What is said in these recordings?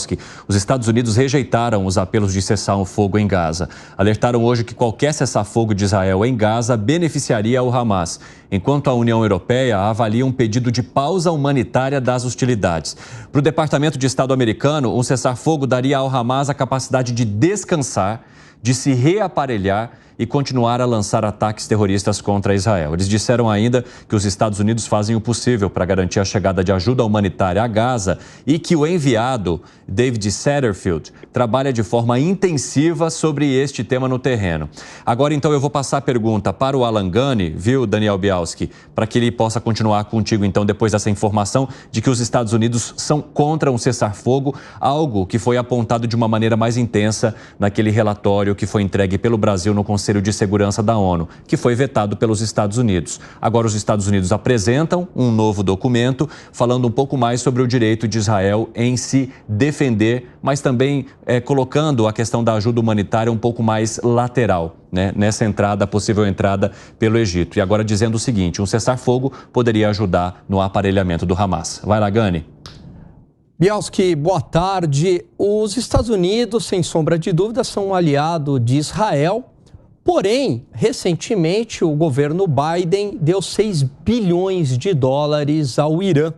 Bialski. Os Estados Unidos rejeitaram os apelos de cessar o fogo em Gaza. Alertaram hoje que qualquer cessar-fogo de Israel em Gaza beneficiaria o Hamas, enquanto a União Europeia avalia um pedido de pausa humanitária das hostilidades. Para o Departamento de Estado americano, um cessar-fogo daria ao Hamas a capacidade de descansar, de se reaparelhar e continuar a lançar ataques terroristas contra Israel. Eles disseram ainda que os Estados Unidos fazem o possível para garantir a chegada de ajuda humanitária a Gaza e que o enviado, David Satterfield, trabalha de forma intensiva sobre este tema no terreno. Agora, então, eu vou passar a pergunta para o Alan Gani, viu, Daniel Bialski, para que ele possa continuar contigo, então, depois dessa informação de que os Estados Unidos são contra um cessar-fogo, algo que foi apontado de uma maneira mais intensa naquele relatório que foi entregue pelo Brasil no Conselho de Segurança da ONU, que foi vetado pelos Estados Unidos. Agora, os Estados Unidos apresentam um novo documento falando um pouco mais sobre o direito de Israel em se defender, mas também colocando a questão da ajuda humanitária um pouco mais lateral, né, nessa entrada, possível entrada pelo Egito. E agora dizendo o seguinte, um cessar-fogo poderia ajudar no aparelhamento do Hamas. Vai lá, Gani. Bialski, boa tarde. Os Estados Unidos, sem sombra de dúvida, são um aliado de Israel. Porém, recentemente, o governo Biden deu 6 bilhões de dólares ao Irã,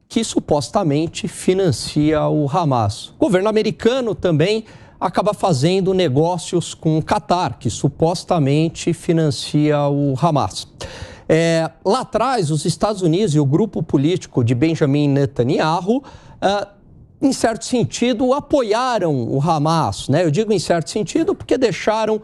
que supostamente financia o Hamas. O governo americano também acaba fazendo negócios com o Catar, que supostamente financia o Hamas. Lá atrás, os Estados Unidos e o grupo político de Benjamin Netanyahu, em certo sentido, apoiaram o Hamas, né? Eu digo em certo sentido porque deixaram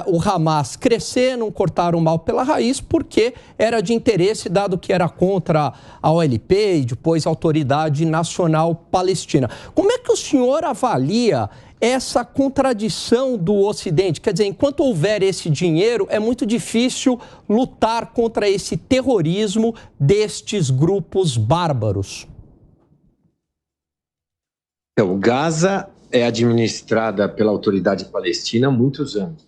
o Hamas crescer, não cortaram o mal pela raiz, porque era de interesse, dado que era contra a OLP e depois a Autoridade Nacional Palestina. Como é que o senhor avalia essa contradição do Ocidente? Quer dizer, enquanto houver esse dinheiro, é muito difícil lutar contra esse terrorismo destes grupos bárbaros. Então, Gaza é administrada pela Autoridade Palestina há muitos anos.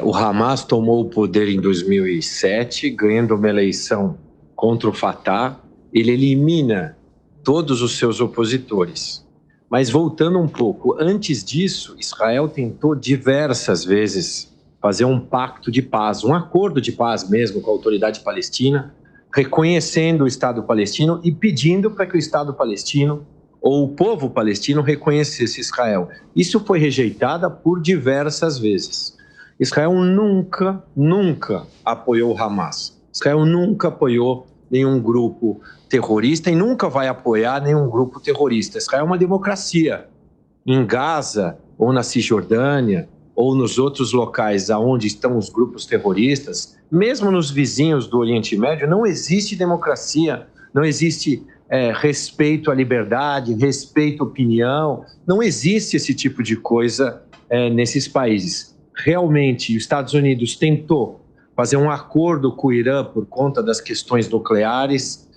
O Hamas tomou o poder em 2007, ganhando uma eleição contra o Fatah. Ele elimina todos os seus opositores. Mas voltando um pouco, antes disso, Israel tentou diversas vezes fazer um pacto de paz, um acordo de paz mesmo com a Autoridade Palestina, reconhecendo o Estado palestino e pedindo para que o Estado palestino ou o povo palestino reconhecesse Israel. Isso foi rejeitado por diversas vezes. Israel nunca apoiou o Hamas. Israel nunca apoiou nenhum grupo terrorista e nunca vai apoiar nenhum grupo terrorista. Israel é uma democracia. Em Gaza, ou na Cisjordânia, ou nos outros locais onde estão os grupos terroristas, mesmo nos vizinhos do Oriente Médio, não existe democracia, não existe respeito à liberdade, respeito à opinião. Não existe esse tipo de coisa nesses países. Realmente, os Estados Unidos tentou fazer um acordo com o Irã por conta das questões nucleares,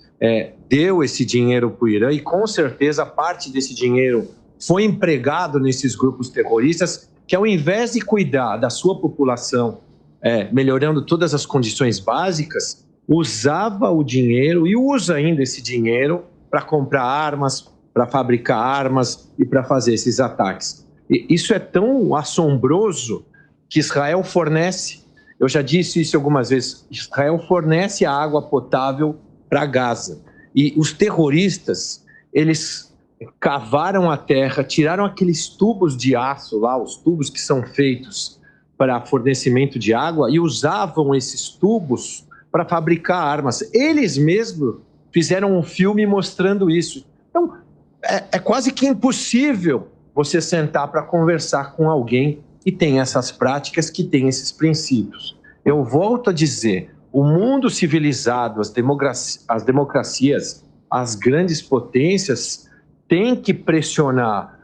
deu esse dinheiro para o Irã e, com certeza, parte desse dinheiro foi empregado nesses grupos terroristas que, ao invés de cuidar da sua população, melhorando todas as condições básicas, usava o dinheiro e usa ainda esse dinheiro para comprar armas, para fabricar armas e para fazer esses ataques. E isso é tão assombroso que Israel fornece, eu já disse isso algumas vezes, Israel fornece a água potável para Gaza. E os terroristas, eles cavaram a terra, tiraram aqueles tubos de aço lá, os tubos que são feitos para fornecimento de água, e usavam esses tubos para fabricar armas. Eles mesmos fizeram um filme mostrando isso. Então, é quase que impossível você sentar para conversar com alguém que tem essas práticas, que tem esses princípios. Eu volto a dizer, o mundo civilizado, as democracias, as grandes potências, têm que pressionar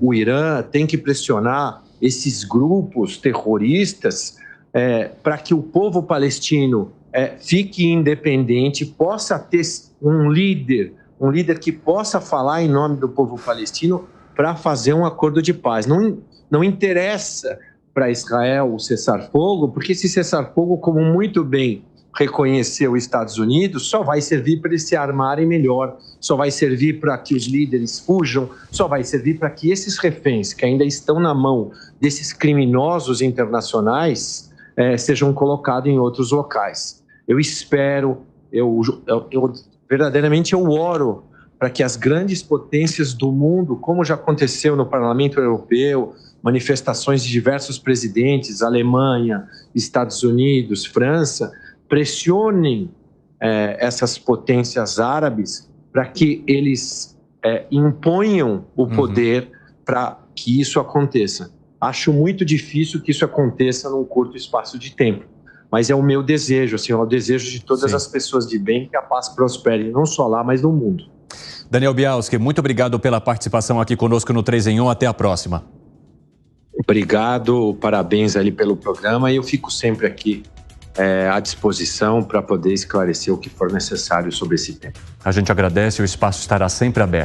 o Irã, têm que pressionar esses grupos terroristas para que o povo palestino fique independente, possa ter um líder que possa falar em nome do povo palestino para fazer um acordo de paz. Não interessa para Israel o cessar-fogo, porque esse cessar-fogo, como muito bem reconhecer os Estados Unidos, só vai servir para eles se armarem melhor, só vai servir para que os líderes fujam, só vai servir para que esses reféns que ainda estão na mão desses criminosos internacionais sejam colocados em outros locais. Eu espero, verdadeiramente eu oro para que as grandes potências do mundo, como já aconteceu no Parlamento Europeu, manifestações de diversos presidentes, Alemanha, Estados Unidos, França, pressionem essas potências árabes para que eles imponham o poder para que isso aconteça. Acho muito difícil que isso aconteça num curto espaço de tempo, mas é o meu desejo, assim, é o desejo de todas as pessoas de bem que a paz prospere, não só lá, mas no mundo. Daniel Bialski, muito obrigado pela participação aqui conosco no 3 em 1. Até a próxima. Obrigado, parabéns ali pelo programa e eu fico sempre aqui à disposição para poder esclarecer o que for necessário sobre esse tema. A gente agradece, o espaço estará sempre aberto.